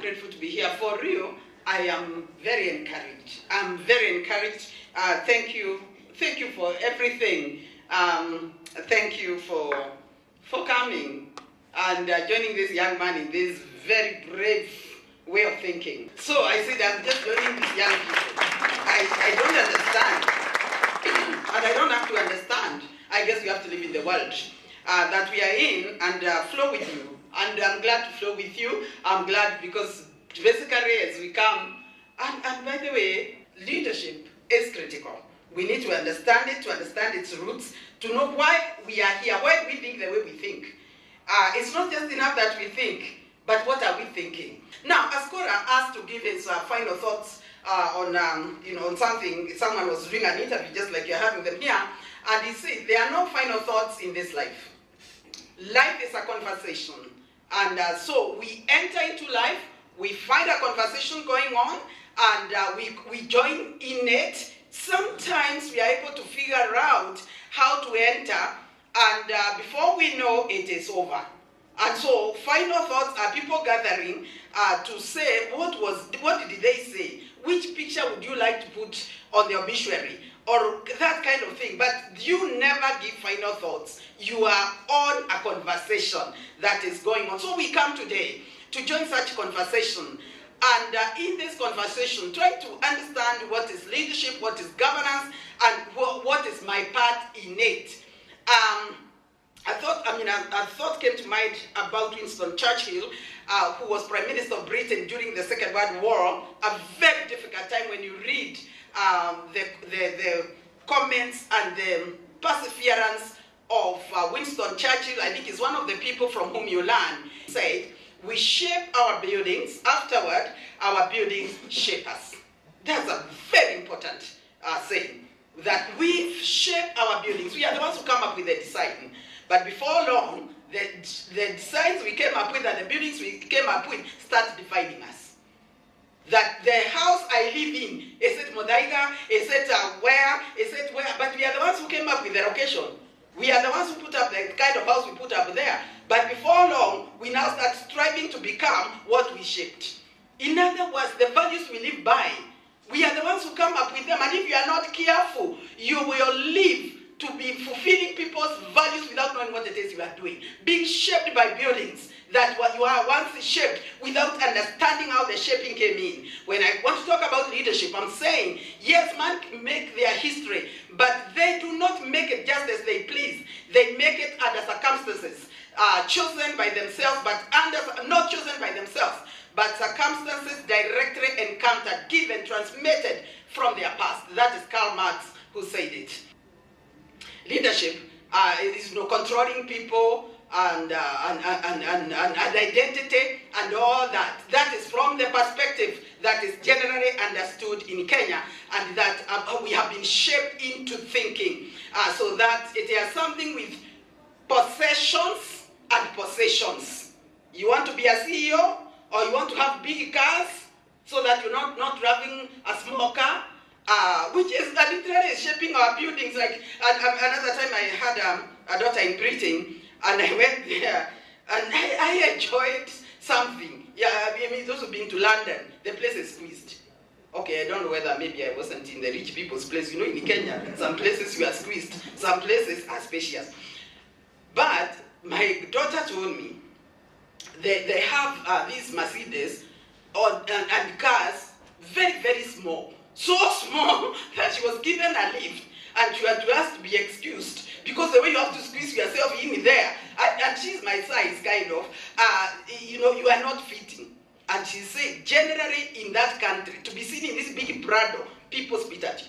grateful to be here. For real, I am very encouraged. I'm very encouraged. Thank you for everything. Thank you for coming and joining this young man in this very brave way of thinking. So I said, I'm just joining these young people. I don't understand, and I don't have to understand. I guess you have to live in the world that we are in and flow with you. And I'm glad to flow with you. I'm glad because basically as we come, and by the way, leadership is critical. We need to understand it, to understand its roots, to know why we are here, why we think the way we think. It's not just enough that we think, but what are we thinking? Now, as Korah asked to give his final thoughts on something, someone was doing an interview just like you're having them here, and he said, there are no final thoughts in this life. Life is a conversation. And so we enter into life, we find a conversation going on, and we join in it. Sometimes we are able to figure out how to enter, and before we know it is over. And so final thoughts are people gathering to say, what did they say? Which picture would you like to put on the obituary? Or that kind of thing. But you never give final thoughts. You are on a conversation that is going on. So we come today to join such conversation. And in this conversation, try to understand what is leadership, what is governance, and what is my part in it. A thought came to mind about Winston Churchill, who was Prime Minister of Britain during the Second World War. A very difficult time when you read the comments and the perseverance of Winston Churchill. I think is one of the people from whom you learn. He said, we shape our buildings, afterward our buildings shape us. That's a very important saying, that we shape our buildings. We are the ones who come up with the design. But before long, the designs we came up with and the buildings we came up with start defining us. That the house I live in, is it Modaiga, is it where, but we are the ones who came up with the location. We are the ones who put up the kind of house we put up there. But before long, we now start striving to become what we shaped. In other words, the values we live by, we are the ones who come up with them. And if you are not careful, you will live to be fulfilling people's values without knowing what it is you are doing. Being shaped by buildings that what you are once shaped without understanding how the shaping came in. When I want to talk about leadership, I'm saying, yes, man make their history, but they do not make it just as they please. They make it under circumstances chosen by themselves, but not chosen by themselves, but circumstances directly encountered, given, transmitted from their past. That is Karl Marx who said it. Leadership is controlling people and identity and all that. That is from the perspective that is generally understood in Kenya, and that we have been shaped into thinking. So that it has something with possessions and possessions. You want to be a CEO, or you want to have big cars so that you're not driving a small car, which is literally shaping our buildings. Like another time I had a daughter in Britain, and I went there, and I enjoyed something. Yeah, I mean, those who've been to London, the place is squeezed. Okay, I don't know whether maybe I wasn't in the rich people's place. You know, in Kenya, some places you are squeezed, some places are spacious. But my daughter told me they have these Mercedes and cars, very, very small. So small that she was given a lift, and she had to ask to be excused because the way you have to squeeze yourself in there, and she's my size, kind of, you are not fitting. And she said, generally in that country, to be seen in this big Prado, people spit at you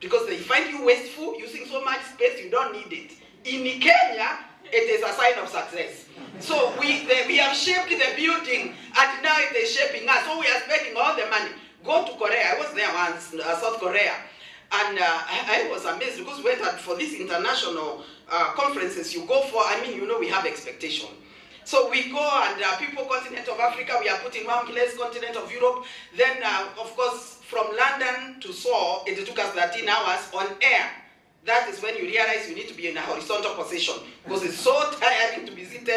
because they find you wasteful, using so much space, you don't need it. In Kenya, it is a sign of success. So we have shaped the building, and now it is shaping us. So we are spending all the money. Go to Korea. I was there once, South Korea, and I was amazed because we went for these international conferences you go for. I mean, we have expectation. So we go, and people, continent of Africa, we are put in one place, continent of Europe. Then, of course, from London to Seoul, it took us 13 hours on air. That is when you realize you need to be in a horizontal position because it's so tiring to be seated